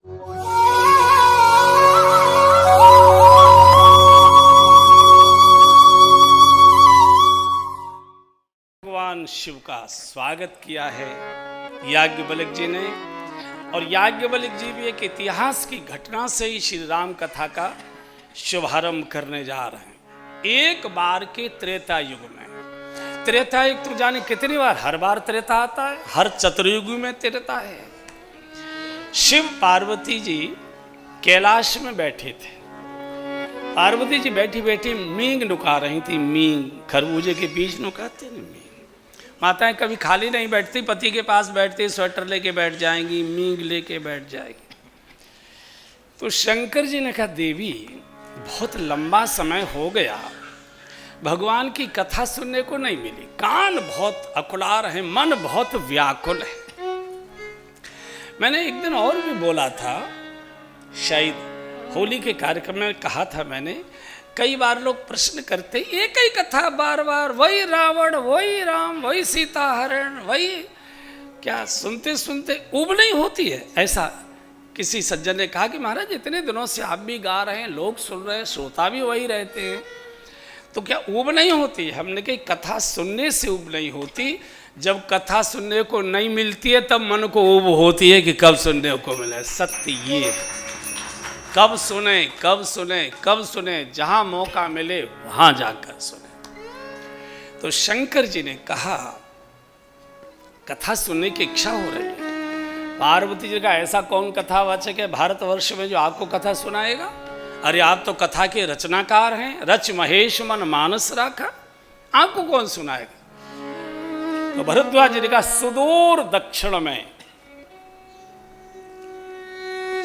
भगवान शिव का स्वागत किया है याज्ञवल्क्य जी ने। और याज्ञवल्क्य जी भी एक इतिहास की घटना से ही श्री राम कथा का शुभारंभ करने जा रहे हैं। एक बार के त्रेता युग में, त्रेता युग तो जाने कितनी बार, हर बार त्रेता आता है, हर चतुर्युग में त्रेता है। शिव पार्वती जी कैलाश में बैठे थे। पार्वती जी बैठी बैठी मींग नुका रही थी। मींग खरबूजे के बीच नुकाते ना मींग। माताएं कभी खाली नहीं बैठती, पति के पास बैठती, स्वेटर लेके बैठ जाएंगी, मींग लेके बैठ जाएगी। तो शंकर जी ने कहा, देवी बहुत लंबा समय हो गया, भगवान की कथा सुनने को नहीं मिली, कान बहुत अकुला रहे, मन बहुत व्याकुल है। मैंने एक दिन और भी बोला था, शायद होली के कार्यक्रम में कहा था मैंने, कई बार लोग प्रश्न करते, एक ही कथा बार बार, वही रावण, वही राम, वही सीता हरण, वही क्या, सुनते सुनते ऊब नहीं होती है? ऐसा किसी सज्जन ने कहा कि महाराज इतने दिनों से आप भी गा रहे हैं, लोग सुन रहे हैं, श्रोता भी वही रहते हैं, तो क्या ऊब नहीं होती? हमने कही कथा सुनने से ऊब नहीं होती, जब कथा सुनने को नहीं मिलती है तब मन को ऊब होती है कि कब सुनने को मिले। सत्य ये है, कब सुने कब सुने कब सुने, जहां मौका मिले वहां जाकर सुने। तो शंकर जी ने कहा कथा सुनने की इच्छा हो रही है। पार्वती जी का ऐसा कौन कथावाचक है भारतवर्ष में जो आपको कथा सुनाएगा? अरे आप तो कथा के रचनाकार हैं, रच महेश मन मानस राखा, आपको कौन सुनाएगा? तो भरद्वाज जी का सुदूर दक्षिण में,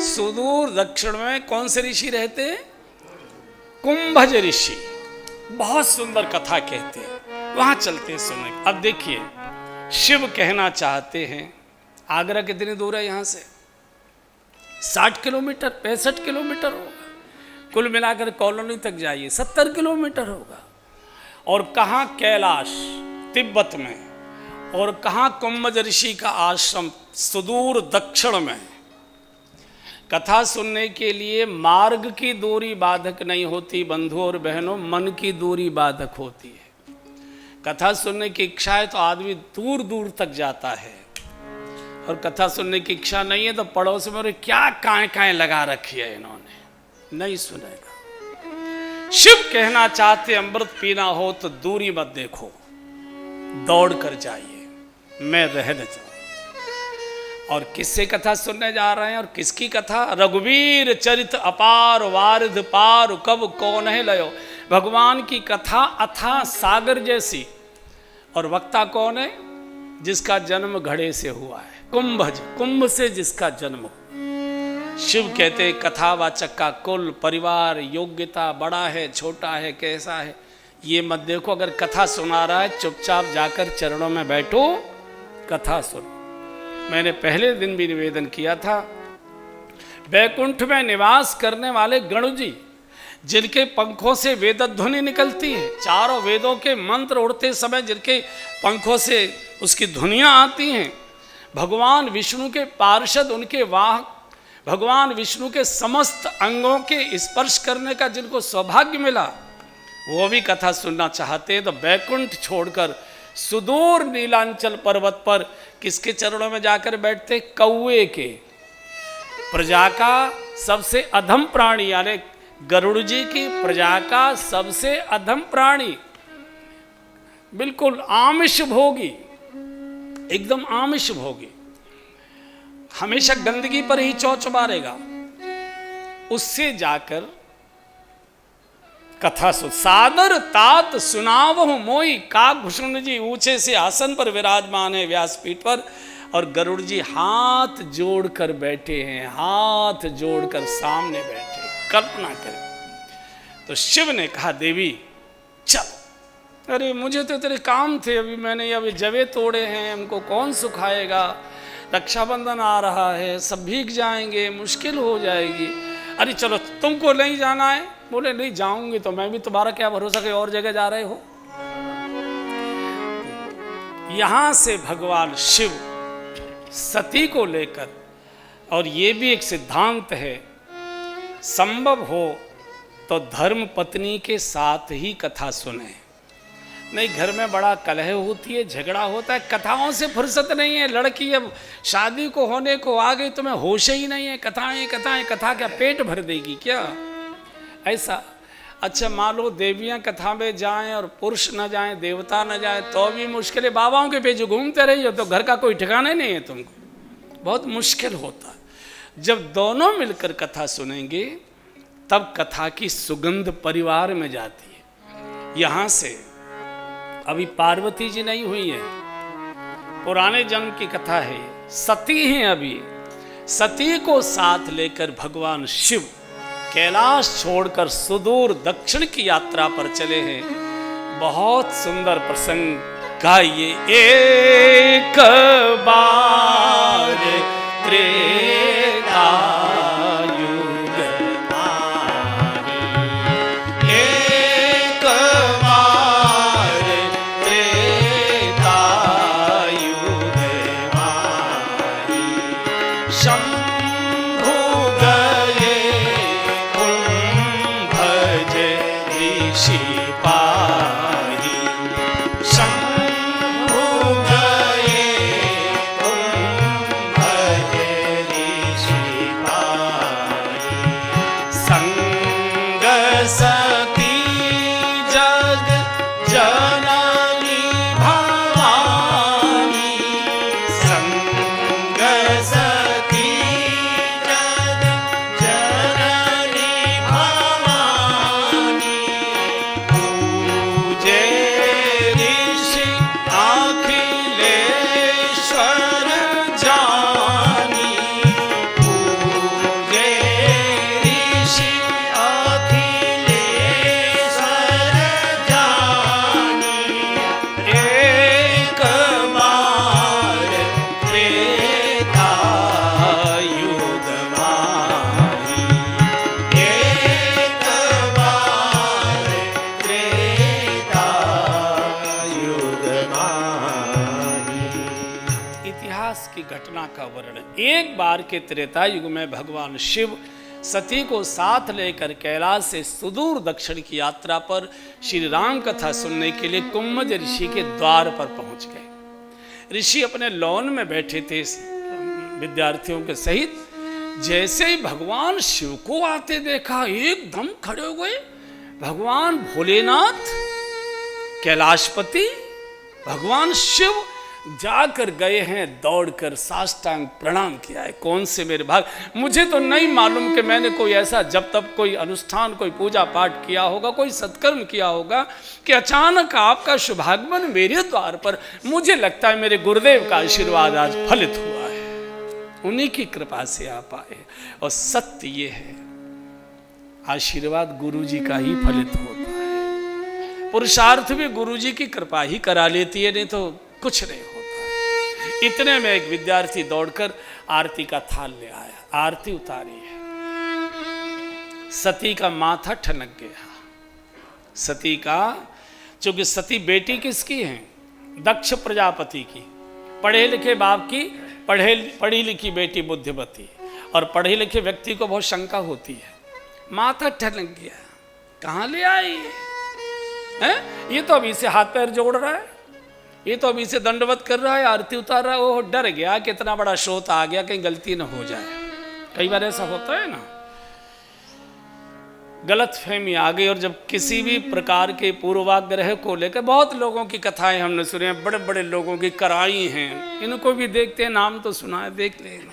सुदूर दक्षिण में कौन से ऋषि रहते हैं? कुंभज ऋषि। बहुत सुंदर कथा कहते हैं, वहां चलते सुने। अब देखिए, शिव कहना चाहते हैं, आगरा कितनी दूर है यहां से? 60 किलोमीटर, 65 किलोमीटर होगा। कुल मिलाकर कॉलोनी तक जाइए 70 किलोमीटर होगा। और कहाँ कैलाश तिब्बत में, और कहाँ कुंभज ऋषि का आश्रम सुदूर दक्षिण में। कथा सुनने के लिए मार्ग की दूरी बाधक नहीं होती बंधुओं और बहनों, मन की दूरी बाधक होती है। कथा सुनने की इच्छा है तो आदमी दूर दूर तक जाता है, और कथा सुनने की इच्छा नहीं है तो पड़ोस में क्या काएं लगा रखी है इन्होंने, नहीं सुनेगा। शिव कहना चाहते अमृत पीना हो तो दूरी मत देखो, दौड़ कर जाइए, मैं रह न जाऊं। और किससे कथा सुनने जा रहे हैं और किसकी कथा? रघुवीर चरित अपार वारिध पार कब कौन है लयो। भगवान की कथा अथाह सागर जैसी। और वक्ता कौन है? जिसका जन्म घड़े से हुआ है, कुंभज, कुंभ से जिसका जन्म हो। शिव कहते कथावाचक का कुल परिवार योग्यता बड़ा है छोटा है कैसा है ये मत देखो। अगर कथा सुना रहा है चुपचाप जाकर चरणों में बैठो, कथा सुनो। मैंने पहले दिन भी निवेदन किया था, बैकुंठ में निवास करने वाले गणु जी, जिनके पंखों से वेदध्वनि निकलती है, चारों वेदों के मंत्र उड़ते समय जिनके पंखों से उसकी ध्वनियाँ आती हैं, भगवान विष्णु के पार्षद, उनके वाहक, भगवान विष्णु के समस्त अंगों के स्पर्श करने का जिनको सौभाग्य मिला, वो भी कथा सुनना चाहते हैं तो बैकुंठ छोड़कर सुदूर नीलांचल पर्वत पर किसके चरणों में जाकर बैठते? कौवे के। प्रजा का सबसे अधम प्राणी, यानी गरुड़ जी की प्रजा का सबसे अधम प्राणी, बिल्कुल आमिष भोगी, एकदम आमिष भोगी, हमेशा गंदगी पर ही चौंच मारेगा, उससे जाकर कथा सुन। सादर तात सुनावहु मोई, काकभूषण जी ऊंचे से आसन पर विराजमान है व्यासपीठ पर, और गरुड़ जी हाथ जोड़कर बैठे हैं, हाथ जोड़कर सामने बैठे, कल्पना करें। तो शिव ने कहा देवी चल। अरे मुझे तो तेरे काम थे, अभी मैंने अभी जवे तोड़े हैं, हमको कौन सुखाएगा, रक्षाबंधन आ रहा है, सब भीग जाएंगे, मुश्किल हो जाएगी। अरे चलो तुमको नहीं जाना है? बोले नहीं जाऊंगी तो मैं भी, तुम्हारा क्या भरोसा कि और जगह जा रहे हो। यहां से भगवान शिव सती को लेकर और ये भी एक सिद्धांत है, संभव हो तो धर्म पत्नी के साथ ही कथा सुने। नहीं, घर में बड़ा कलह होती है, झगड़ा होता है, कथाओं से फुर्सत नहीं है। लड़की अब शादी को होने को आ गई, तुम्हें होश ही नहीं है। कथाएं कथाएं, कथा क्या पेट भर देगी क्या? ऐसा। अच्छा, मान लो देवियां कथा में जाएं और पुरुष न जाएं, देवता न जाएं, तो भी मुश्किल है। बाबाओं के पीछे घूमते रही हो तो घर का कोई ठिकाना नहीं है तुमको, बहुत मुश्किल होता है। जब दोनों मिलकर कथा सुनेंगे तब कथा की सुगंध परिवार में जाती है। यहाँ से अभी पार्वती जी नहीं हुई है, पुराने जन्म की कथा है, सती हैं अभी। सती को साथ लेकर भगवान शिव कैलाश छोड़कर सुदूर दक्षिण की यात्रा पर चले हैं। बहुत सुंदर प्रसंग गाइए। एक बार त्रेता युग आए, एक बार त्रेता युग आए, शंभु गए कुंभज ऋषि पाही, शंभु गए कुंभज ऋषि पाही, संग सती जग जननी भवानी, संग सती जग जननी भवानी, पूजे ऋषि अखिलेश्वर जानी, पूजे ऋषि अखिलेश्वर जानी, एक बार त्रेता युग माही, एक बार त्रेता युग माही। इतिहास की घटना का वर्णन। एक बार के त्रेता युग में भगवान शिव सती को साथ लेकर कैलाश से सुदूर दक्षिण की यात्रा पर श्री राम कथा सुनने के लिए कुंभज ऋषि के द्वार पर पहुंच गए। ऋषि अपने लॉन में बैठे थे विद्यार्थियों के सहित। जैसे ही भगवान शिव को आते देखा, एकदम खड़े हो गए। भगवान भोलेनाथ, कैलाशपति भगवान शिव जाकर गए हैं, दौड़कर साष्टांग प्रणाम किया है। कौन से मेरे भाग, मुझे तो नहीं मालूम कि मैंने कोई ऐसा जब तब कोई अनुष्ठान, कोई पूजा पाठ किया होगा, कोई सत्कर्म किया होगा कि अचानक आपका शुभागमन मेरे द्वार पर। मुझे लगता है मेरे गुरुदेव का आशीर्वाद आज फलित हुआ है, उन्हीं की कृपा से आप आए। और सत्य ये है, आशीर्वाद गुरु जी का ही फलित होता है। पुरुषार्थ भी गुरु जी की कृपा ही करा लेती है, नहीं तो कुछ नहीं होता है। इतने में एक विद्यार्थी दौड़कर आरती का थाल ले आया, आरती उतारी है। सती का माथा ठनक गया। सती का, चूंकि सती बेटी किसकी है? दक्ष प्रजापति की। पढ़े लिखे बाप की पढ़ी लिखी बेटी बुद्धिमती। और पढ़े लिखे व्यक्ति को बहुत शंका होती है। माथा ठनक गया, कहाँ ले आई है? ये तो अभी से हाथ पैर जोड़ रहा है, ये तो अभी से दंडवत कर रहा है, आरती उतार रहा है। वो डर गया कि इतना बड़ा श्रोत आ गया, कहीं गलती न हो जाए। कई बार ऐसा होता है ना, गलत फहमी आ गई। और जब किसी भी प्रकार के पूर्वाग्रह को लेकर, बहुत लोगों की कथाएं हमने सुनी हैं, बड़े बड़े लोगों की कराई हैं, इनको भी देखते हैं, नाम तो सुना है, देख लेना।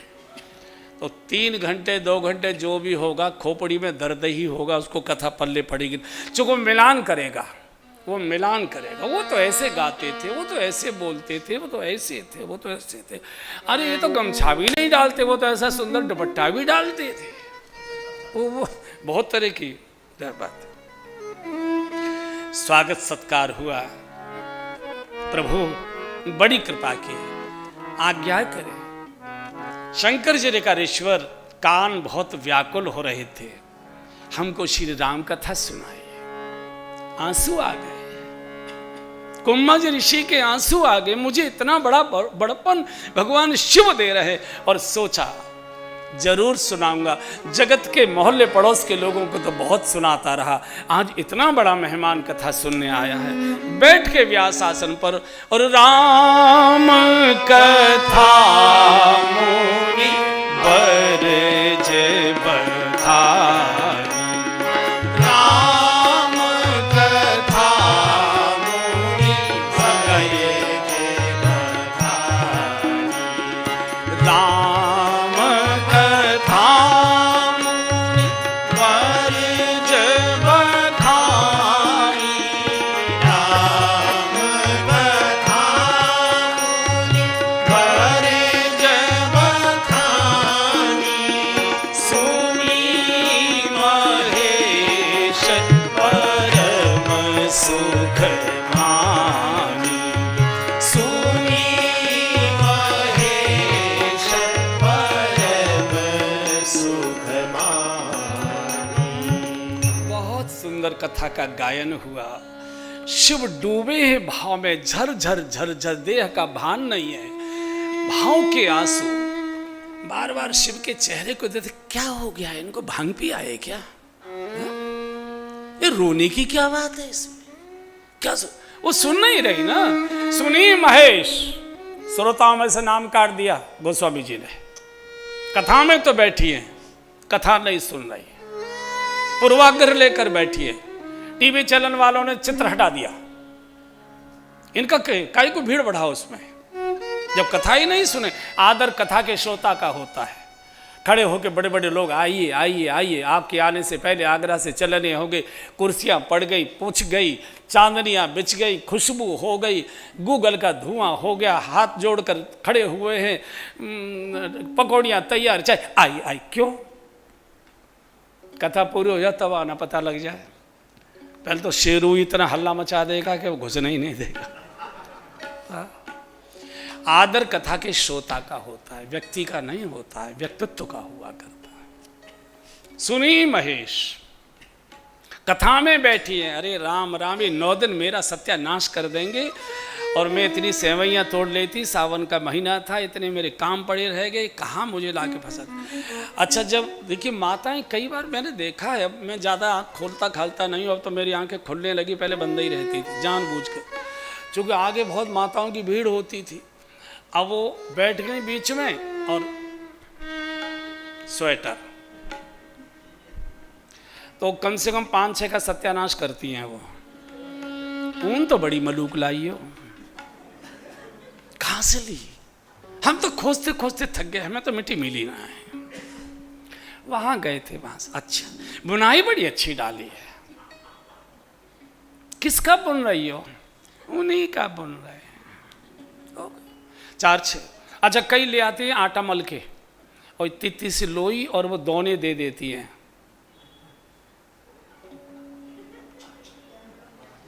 तो 3 घंटे 2 घंटे जो भी होगा, खोपड़ी में दर्द ही होगा, उसको कथा पल्ले पड़ेगी। चूंकि मिलान करेगा, वो मिलान करेगा। वो तो ऐसे गाते थे, वो तो ऐसे बोलते थे, वो तो ऐसे थे, वो तो ऐसे थे। अरे ये तो गमछा भी नहीं डालते, वो तो ऐसा सुंदर दुपट्टा भी डालते थे। वो बहुत तरह की बात। स्वागत सत्कार हुआ, प्रभु बड़ी कृपा की, आज्ञा करें। शंकर जी ऋषिवर कान बहुत व्याकुल हो रहे थे, हमको श्री राम कथा सुनाइए। आंसू आ गए, कुंभज ऋषि के आंसू आ गए। मुझे इतना बड़ा बड़पन भगवान शिव दे रहे। और सोचा जरूर सुनाऊंगा। जगत के मोहल्ले पड़ोस के लोगों को तो बहुत सुनाता रहा, आज इतना बड़ा मेहमान कथा सुनने आया है। बैठ के व्यास आसन पर और राम कथा मुनि बरज बधाई, राम कथा मुनि बरज बधाई, राम कथा मुनि बरज बधाई, राम कथा मुनि बरज बधाई, सुनी महेश परम सुख मानी, सुनी महेश परम सुख मानी। बहुत सुंदर कथा का गायन हुआ। शिव डूबे हैं भाव में, झर झर झर झर, देह का भान नहीं है, भाव के आंसू। बार बार शिव के चेहरे को देखते, क्या हो गया है इनको, भांग पी आए क्या? ये रोने की क्या बात है इसमें? क्या वो सुन नहीं रही ना। सुनी महेश, श्रोताओं में से नाम काट दिया गोस्वामी जी ने। कथा में तो बैठी है, कथा नहीं सुन रही, पूर्वाग्रह लेकर बैठी है। टीवी चैनल वालों ने चित्र हटा दिया। इनका काई को भीड़ बढ़ाओ उसमें, जब कथा ही नहीं सुने। आदर कथा के श्रोता का होता है। खड़े होके बड़े बड़े लोग, आइए आइए आइए, आपके आने से पहले आगरा से चलने हो गए, कुर्सियां पड़ गई, पूछ गई, चांदनियां बिछ गई, खुशबू हो गई, गूगल का धुआं हो गया, हाथ जोड़कर खड़े हुए हैं, पकौड़ियां तैयार, चाहे आई आई। क्यों? कथा पूरी हो जाए तब आना पता लग जाए। पहले तो शेरू इतना हल्ला मचा देगा कि वो घुसने ही नहीं देगा। आदर कथा के श्रोता का होता है, व्यक्ति का नहीं होता है, व्यक्तित्व का हुआ करता है। सुनी महेश, कथा में बैठी है, अरे राम राम, ये 9 दिन मेरा सत्यानाश कर देंगे और मैं इतनी सेवैयां तोड़ लेती, सावन का महीना था, इतने मेरे काम पड़े रह गए, कहाँ मुझे ला के फंसा। अच्छा, जब देखिए माताएं, कई बार मैंने देखा है, अब मैं ज़्यादा आँख खोलता खालता नहीं हूँ, अब तो मेरी आंखें खुलने लगी, पहले बंद ही रहती थी जानबूझकर, क्योंकि आगे बहुत माताओं की भीड़ होती थी। अब वो बैठ गई बीच में और स्वेटर, तो कम से कम 5-6 का सत्यानाश करती हैं वो। ऊन तो बड़ी मलूक लाई हो, कहां से ली? हम तो खोजते खोजते थक गए, हमें तो मिट्टी मिली ना है। वहां गए थे, वहां से अच्छा, बुनाई बड़ी अच्छी डाली है। किसका बुन रही हो? उन्हीं का बुन रहे। 4-6, अच्छा कई ले आती हैं आटा मल के और इतनी सी लोई और वो दोने दे देती हैं।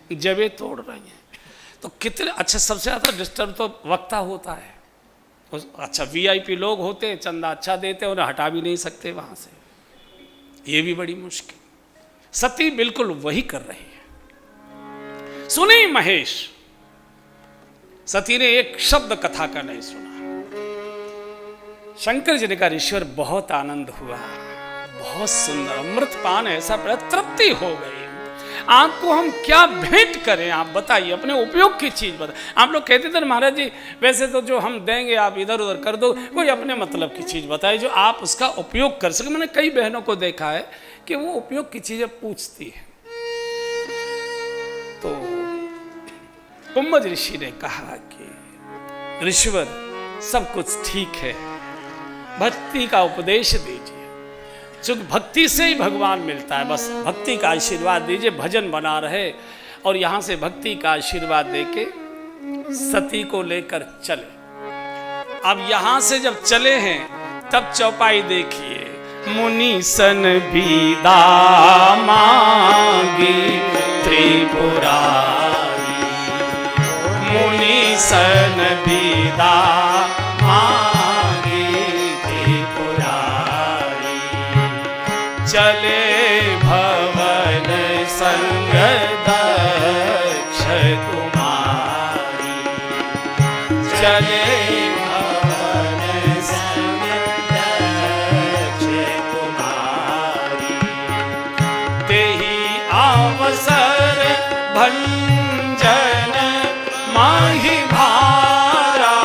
जब ये तोड़ रही हैं तो कितने अच्छा, सबसे ज़्यादा डिस्टर्ब तो वक्ता होता है। अच्छा वीआईपी लोग होते हैं, चंदा अच्छा देते हैं, उन्हें हटा भी नहीं सकते वहाँ से, ये भी बड़ी मुश्किल। सती बिल्कुल वही कर रही है। सुनी महेश, सती ने एक शब्द कथा का नहीं सुना। शंकर जी ने कहा, ईश्वर बहुत आनंद हुआ, बहुत सुंदर, अमृतपान ऐसा तृप्ति हो गई। आपको हम क्या भेंट करें, आप बताइए, अपने उपयोग की चीज बताइए। आप लोग कहते थे महाराज जी वैसे तो जो हम देंगे आप इधर उधर कर दो, कोई अपने मतलब की चीज बताइए जो आप उसका उपयोग कर सके। मैंने कई बहनों को देखा है कि वो उपयोग की चीजें पूछती है। तो कुंभज ऋषि ने कहा कि ऋषिवर सब कुछ ठीक है, भक्ति का उपदेश दीजिए, चूंकि भक्ति से ही भगवान मिलता है, बस भक्ति का आशीर्वाद दीजिए, भजन बना रहे। और यहाँ से भक्ति का आशीर्वाद देके सती को लेकर चले। अब यहाँ से जब चले हैं तब चौपाई देखिए, मुनि सन विदा मांगी त्रिपुरारी, मुनि सन विदा मांगी त्रिपुरारी, चले भवन संग दक्ष कुमारी, चले भवन संग दक्ष भंजन माहि भारा,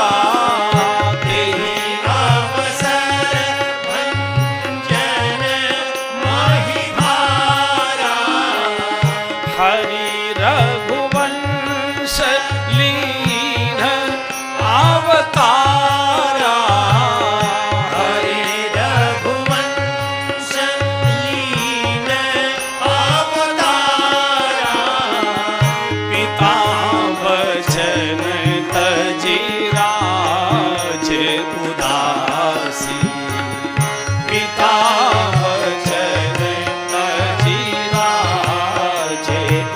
तेहि अवसर भंजन माहि भारा, हरि रघुवंश लीन अवतारा, हरि रघुवंश लीन अवतारा, पिता वचन तजि राज उदासी, पिता वचन तजि राज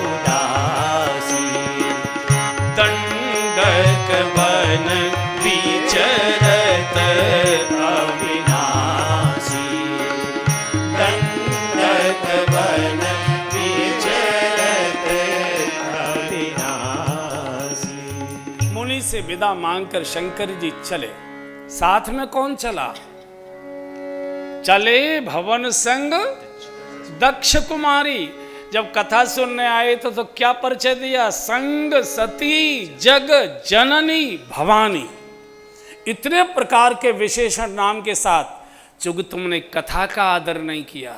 उदासी, दंडक बन विचरत अविनाशी, दंडक बन विचरत अविनाशी। मुनि से विदा मांगकर शंकर जी चले। साथ में कौन चला? चले भवन संग दक्ष कुमारी। जब कथा सुनने आए तो क्या परिचय दिया? संग सती जग जननी भवानी, इतने प्रकार के विशेषण नाम के साथ। चूंकि तुमने कथा का आदर नहीं किया,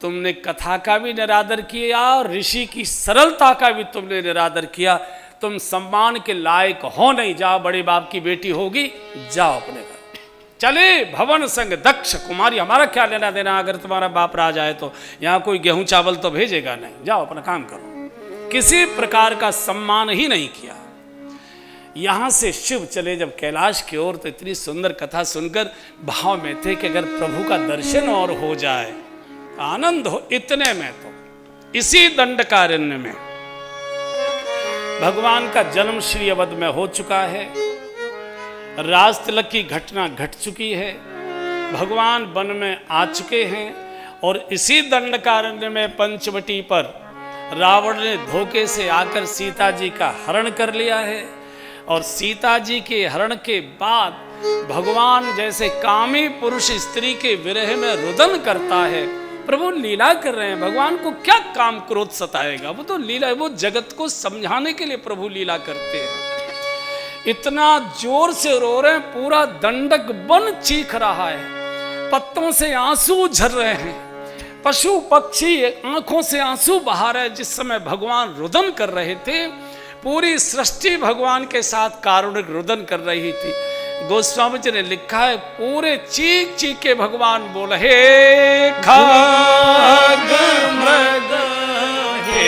तुमने कथा का भी निरादर किया और ऋषि की सरलता का भी तुमने निरादर किया, तुम सम्मान के लायक हो नहीं। जाओ, बड़े बाप की बेटी होगी, जाओ अपने घर। चले भवन संग दक्ष कुमारी। हमारा क्या लेना देना? अगर तुम्हारा बाप राज आए तो यहाँ कोई गेहूं चावल तो भेजेगा नहीं। जाओ अपना काम करो। किसी प्रकार का सम्मान ही नहीं किया। यहां से शिव चले जब कैलाश की ओर, तो इतनी सुंदर कथा सुनकर भाव में थे कि अगर प्रभु का दर्शन और हो जाए, आनंद हो। इतने में तो इसी दंडकारण्य में भगवान का जन्म श्री अवध में हो चुका है। राज तिलक की घटना घट चुकी है। भगवान वन में आ चुके हैं और इसी दंडकारण्य में पंचवटी पर रावण ने धोखे से आकर सीता जी का हरण कर लिया है। और सीता जी के हरण के बाद भगवान जैसे कामी पुरुष स्त्री के विरह में रुदन करता है, प्रभु लीला कर रहे हैं। भगवान को क्या काम क्रोध सताएगा? वो तो लीला, वो जगत को समझाने के लिए प्रभु लीला करते हैं। इतना जोर से रो रहे हैं, पूरा दंडक वन चीख रहा है, पत्तों से आंसू झर रहे हैं, पशु पक्षी आंखों से आंसू बहा रहे। जिस समय भगवान रुदन कर रहे थे, पूरी सृष्टि भगवान के साथ कारुणिक रुदन कर रही थी। गोस्वामी जी ने लिखा है, पूरे चीख चीख के भगवान बोले, हे खग मृग हे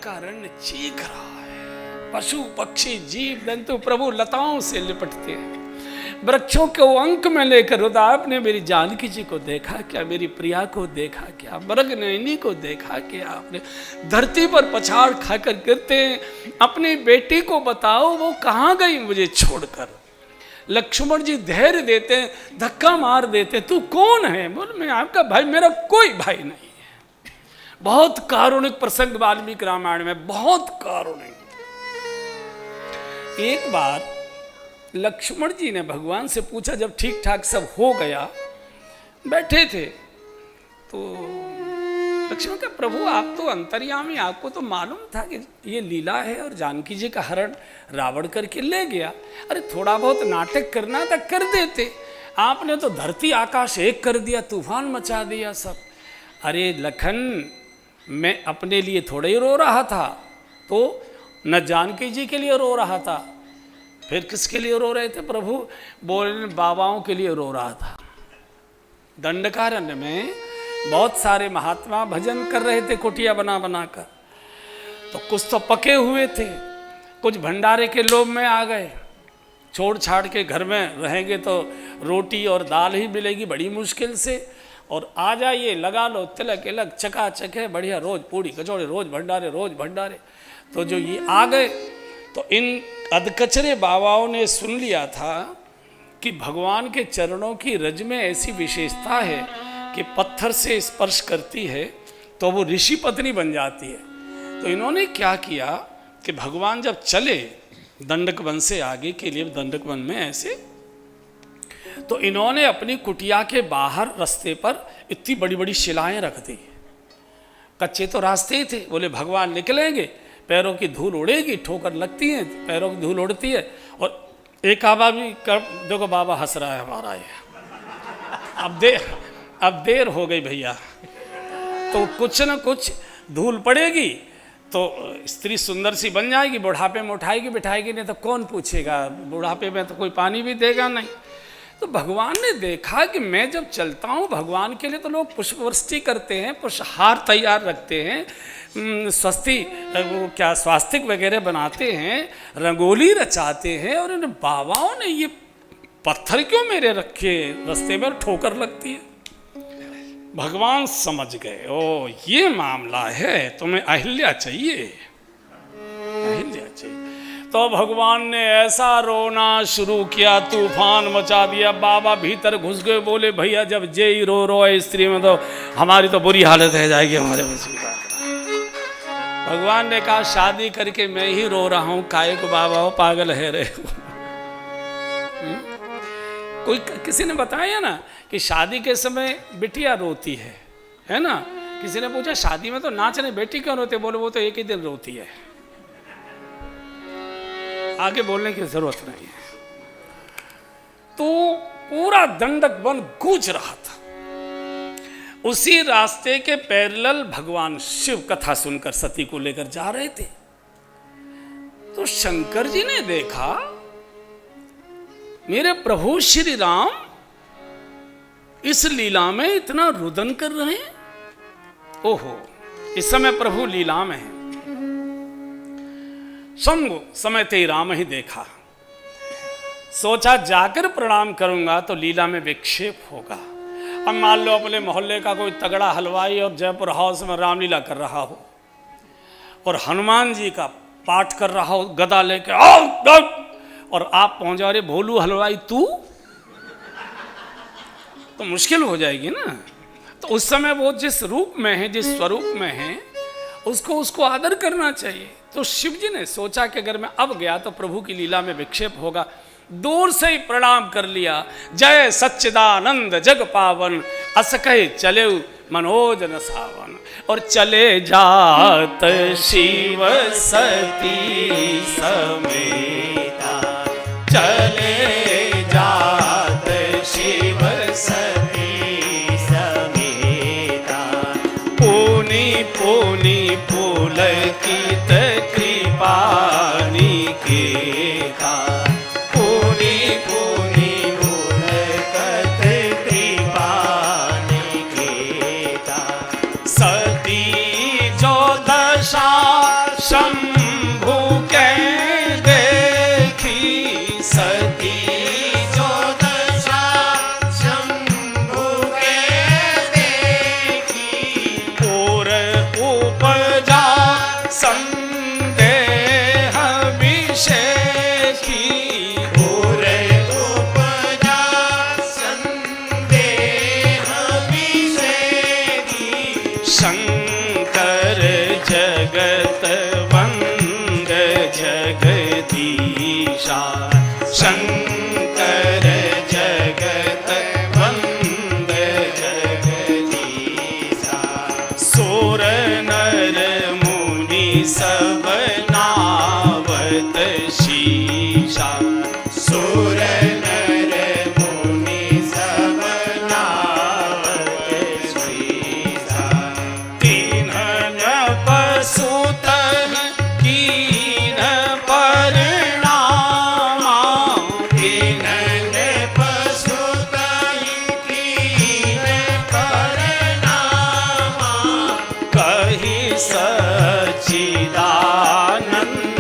दंडकारण्य चीख रहा है। पशु पक्षी जीव जंतु प्रभु लताओं से लिपटते हैं, वृक्षों को अंक में लेकर रुदा, आपने मेरी जानकी जी को देखा क्या, मेरी प्रिया को देखा क्या, मृग नयनी को देखा क्या, आपने धरती पर पछाड़ खाकर गिरते हैं, अपनी बेटी को बताओ वो कहाँ गई मुझे छोड़कर। लक्ष्मण जी धैर्य देते हैं, धक्का मार देते, तू कौन है? बोल मैं आपका भाई, मेरा कोई भाई नहीं है। बहुत कारुणिक प्रसंग वाल्मीकि रामायण में, बहुत कारुणिक। एक बार लक्ष्मण जी ने भगवान से पूछा, जब ठीक ठाक सब हो गया, बैठे थे, तो लक्ष्मण का प्रभु आप तो अंतर्यामी, आपको तो मालूम था कि ये लीला है और जानकी जी का हरण रावण करके ले गया। अरे थोड़ा बहुत नाटक करना था कर देते, आपने तो धरती आकाश एक कर दिया, तूफान मचा दिया सब। अरे लखन, मैं अपने लिए थोड़ा ही रो रहा था, तो न जानकी जी के लिए रो रहा था, फिर किसके लिए रो रहे थे प्रभु? बोले बाबाओं के लिए रो रहा था। दंडकारण्य में बहुत सारे महात्मा भजन कर रहे थे कुटिया बना बना कर, तो कुछ तो पके हुए थे, कुछ भंडारे के लोभ में आ गए, छोड़ छाड़ के घर में रहेंगे तो रोटी और दाल ही मिलेगी बड़ी मुश्किल से, और आ जाइए लगा लो तिलक इलक चकाचक है बढ़िया, रोज पूड़ी कचौड़े, रोज भंडारे। तो जो ये आ गए, तो इन अधकचरे बाबाओं ने सुन लिया था कि भगवान के चरणों की रज में ऐसी विशेषता है कि पत्थर से स्पर्श करती है तो वो ऋषि पत्नी बन जाती है। तो इन्होंने क्या किया कि भगवान जब चले दंडक वन से आगे के लिए, दंडक वन में ऐसे, तो इन्होंने अपनी कुटिया के बाहर रास्ते पर इतनी बड़ी बड़ी शिलाएं रख दी। कच्चे तो रास्ते ही थे, बोले भगवान निकलेंगे, पैरों की धूल उड़ेगी, ठोकर लगती है, पैरों की धूल उड़ती है। और एक बाबा भी देखो बाबा हंस रहा है हमारा ये, अब देर हो गई भैया, तो कुछ न कुछ धूल पड़ेगी तो स्त्री सुंदर सी बन जाएगी, बुढ़ापे में उठाएगी बिठाएगी, नहीं तो कौन पूछेगा, बुढ़ापे में तो कोई पानी भी देगा नहीं। तो भगवान ने देखा कि मैं जब चलता हूँ, भगवान के लिए तो लोग पुष्पवृष्टि करते हैं, पुष्पहार तैयार रखते हैं, स्वस्ति वो क्या स्वास्तिक वगैरह बनाते हैं, रंगोली रचाते हैं, और इन बाबाओं ने ये पत्थर क्यों मेरे रखे रास्ते में, ठोकर लगती है। भगवान समझ गए, ओ ये मामला है, तुम्हें अहिल्या चाहिए, अहिल्या चाहिए। तो भगवान ने ऐसा रोना शुरू किया, तूफान मचा दिया। बाबा भीतर घुस गए, बोले भैया जब जे ही रो है स्त्री में, तो हमारी तो बुरी हालत रह जाएगी हमारे बस की बात। भगवान ने कहा शादी करके मैं ही रो रहा हूं, काहे को बाबा हो पागल है रे। कोई किसी ने बताया ना कि शादी के समय बिटिया रोती है ना। किसी ने पूछा शादी में तो नाचने बेटी क्यों रोते, बोले वो तो एक ही दिन रोती है, आगे बोलने की जरूरत नहीं है। तो पूरा दंडक वन गूंज रहा था। उसी रास्ते के पैरेलल भगवान शिव कथा सुनकर सती को लेकर जा रहे थे। तो शंकर जी ने देखा मेरे प्रभु श्री राम इस लीला में इतना रुदन कर रहे हैं। ओहो, इस समय प्रभु लीला में है। समय ते राम ही देखा, सोचा जाकर प्रणाम करूंगा तो लीला में विक्षेप होगा। अब मान लो अपने मोहल्ले का कोई तगड़ा हलवाई और जयपुर हाउस में रामलीला कर रहा हो और हनुमान जी का पाठ कर रहा हो गदा लेके, और आप पहुंच जा रहे भोलू हलवाई तू, तो मुश्किल हो जाएगी ना। तो उस समय वो जिस रूप में है, जिस स्वरूप में है, उसको आदर करना चाहिए। तो शिव जी ने सोचा कि अगर मैं अब गया तो प्रभु की लीला में विक्षेप होगा। दूर से ही प्रणाम कर लिया, जय सच्चिदानंद जग पावन, अस कहे चले मनोजन सावन। और चले जात शिव सती समेता, चले जात शिव सती समेता, पुनि पुनि पुलकित कृपा निकेता, पुनि पुनि पुलकित कृपा निकेता। सती जो दशा जगदीशा शंकर जगत वंद जगदीशा सुर नर मुनि सब नावत शीशा सुर नर मुनि सब नावत शीशा तीन पसुत कीन परिणामा तीन पशुतहि कीन परिणामा कही सच्चिदानंद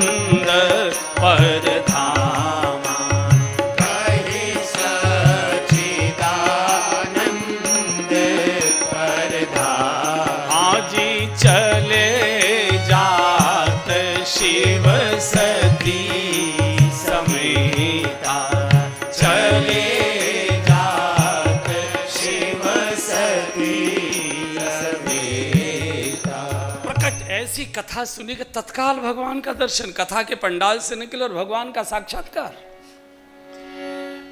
परधामा कहि सच्चिदानंद परधामा आजी चले जात शिव सती समेता चले जात शिव सती समेता प्रकट ऐसी कथा सुनी कि तत्काल भगवान का दर्शन, कथा के पंडाल से निकले और भगवान का साक्षात्कार।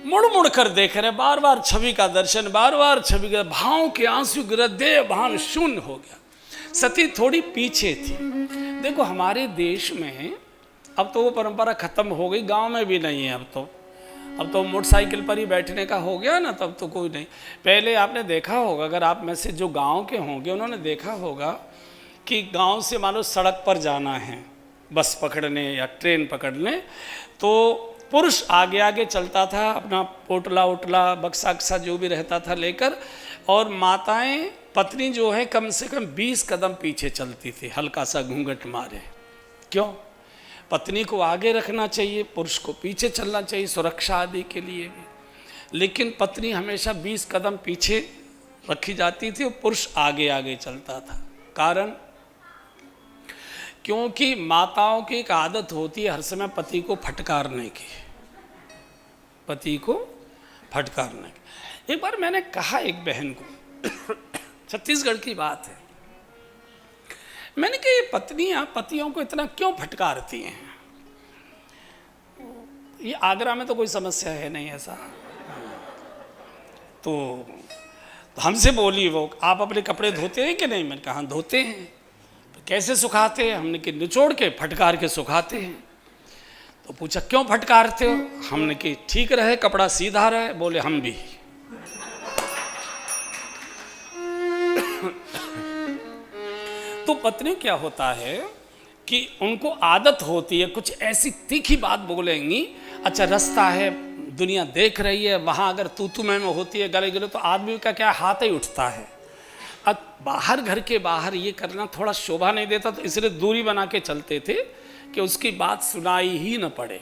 मुड़ मुड़ कर देख रहे, बार बार छवि का दर्शन, बार बार छवि का, भाव के आंसू गिरे, देह भान शून्य हो गया। सती थोड़ी पीछे थी। देखो हमारे देश में अब तो वो परंपरा खत्म हो गई, गांव में भी नहीं है अब तो मोटरसाइकिल पर ही बैठने का हो गया ना, तब तो कोई नहीं। पहले आपने देखा होगा, अगर आप में से जो गांव के होंगे उन्होंने देखा होगा कि गांव से मान लो सड़क पर जाना है बस पकड़ने या ट्रेन पकड़ने, तो पुरुष आगे आगे चलता था अपना पोटला उटला बक्सा अक्सा जो भी रहता था लेकर, और माताएं पत्नी जो है कम से कम 20 कदम पीछे चलती थी, हल्का सा घूंघट मारे। क्यों? पत्नी को आगे रखना चाहिए, पुरुष को पीछे चलना चाहिए, सुरक्षा आदि के लिए भी। लेकिन पत्नी हमेशा 20 कदम पीछे रखी जाती थी और पुरुष आगे आगे चलता था। कारण क्योंकि माताओं की एक आदत होती है हर समय पति को फटकारने की, पति को फटकारने की। एक बार मैंने कहा एक बहन को, छत्तीसगढ़ की बात है, मैंने कहा ये पत्नियां पतियों को इतना क्यों फटकारती हैं? ये आगरा में तो कोई समस्या है नहीं ऐसा। तो हमसे बोली वो, आप अपने कपड़े धोते हैं कि नहीं? मैंने कहा धोते हैं। कैसे सुखाते हैं? हमने कि निचोड़ के फटकार के सुखाते हैं। तो पूछा क्यों फटकारते हो? हमने कि ठीक रहे, कपड़ा सीधा रहे। बोले हम भी। तो पत्नी क्या होता है कि उनको आदत होती है कुछ ऐसी तीखी बात बोलेंगी, अच्छा रास्ता है, दुनिया देख रही है, वहाँ अगर तू मैं होती है गले गले तो आदमी का क्या हाथ ही उठता है। अब बाहर घर के बाहर ये करना थोड़ा शोभा नहीं देता, तो इसलिए दूरी बना के चलते थे कि उसकी बात सुनाई ही न पड़े।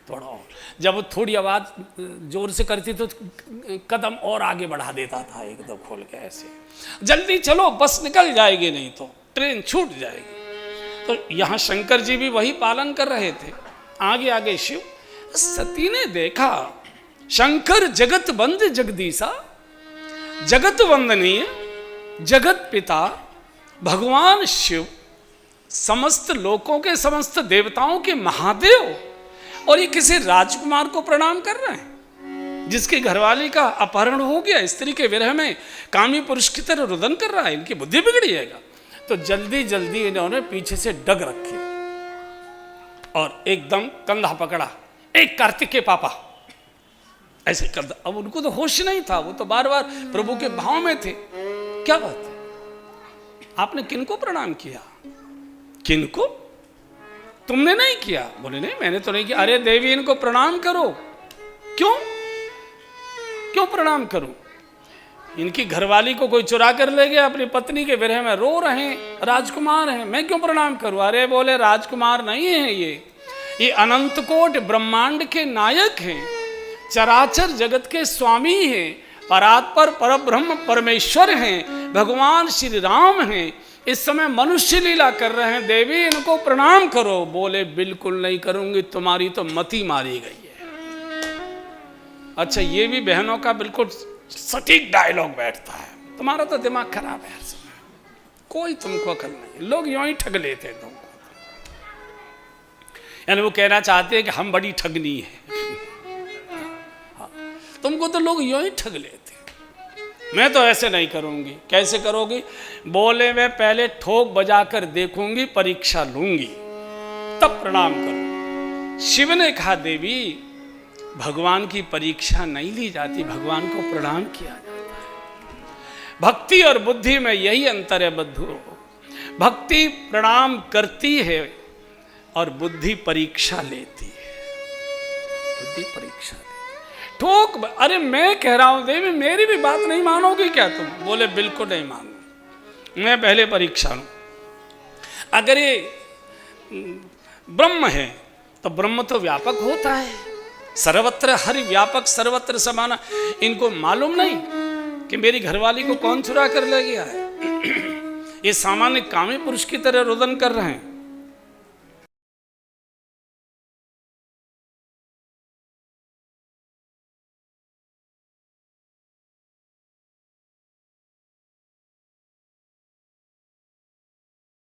थोड़ा और जब वो थोड़ी आवाज़ जोर से करती तो कदम और आगे बढ़ा देता था एकदम खोल के, ऐसे जल्दी चलो बस निकल जाएगी नहीं तो ट्रेन छूट जाएगी। तो यहाँ शंकर जी भी वही पालन कर रहे थे, आगे आगे शिव। सती ने देखा शंकर जगत बंद जगदीशा, जगत वंदनीय जगत पिता भगवान शिव, समस्त लोकों के समस्त देवताओं के महादेव, और ये किसी राजकुमार को प्रणाम कर रहे हैं जिसकी घरवाली का अपहरण हो गया, स्त्री के विरह में कामी पुरुष की तरह रुदन कर रहा है। इनकी बुद्धि बिगड़िएगा। तो जल्दी जल्दी इन्होंने पीछे से डग रखी और एकदम कंधा पकड़ा, एक कार्तिक के पापा ऐसे कर। अब उनको तो होश नहीं था, वो तो बार बार प्रभु के भाव में थे। क्या बात है, आपने किनको प्रणाम किया? किनको? तुमने नहीं किया? बोले नहीं मैंने तो नहीं किया। अरे देवी इनको प्रणाम करो। क्यों क्यों प्रणाम करूं? इनकी घरवाली को कोई चुरा कर ले गया, अपनी पत्नी के विरह में रो रहे हैं, राजकुमार हैं, मैं क्यों प्रणाम करूं? अरे बोले राजकुमार नहीं है ये अनंत कोट ब्रह्मांड के नायक हैं, चराचर जगत के स्वामी हैं, परात्पर परब्रह्म परमेश्वर हैं, भगवान श्री राम हैं। इस समय मनुष्य लीला कर रहे हैं, देवी इनको प्रणाम करो। बोले बिल्कुल नहीं करूंगी, तुम्हारी तो मति मारी गई है। अच्छा ये भी बहनों का बिल्कुल सटीक डायलॉग बैठता है, तुम्हारा तो दिमाग खराब है हर समय, कोई तुमको अकल नहीं, लोग यूं ही ठग लेते हैं तुमको। यानी वो कहना चाहते हैं कि हम बड़ी ठगनी है। हाँ, तुमको तो लोग यूं ही ठग लेते, मैं तो ऐसे नहीं करूंगी। कैसे करोगी? बोले मैं पहले ठोक बजा कर देखूंगी, परीक्षा लूंगी, तब प्रणाम करूं। शिव ने कहा देवी भगवान की परीक्षा नहीं ली जाती, भगवान को प्रणाम किया जाता है। भक्ति और बुद्धि में यही अंतर है बद्धू। भक्ति प्रणाम करती है और बुद्धि परीक्षा लेती है। बुद्धि परीक्षा लेती ठोक। अरे मैं कह रहा हूं देवी मेरी भी बात नहीं मानोगी क्या तुम? बोले बिल्कुल नहीं मानू, मैं पहले परीक्षा लूं। अगर ये ब्रह्म है तो ब्रह्म तो व्यापक होता है, सर्वत्र हरि व्यापक सर्वत्र समाना। इनको मालूम नहीं कि मेरी घरवाली को कौन चुरा कर ले गया है। ये सामान्य कामी पुरुष की तरह रुदन कर रहे हैं।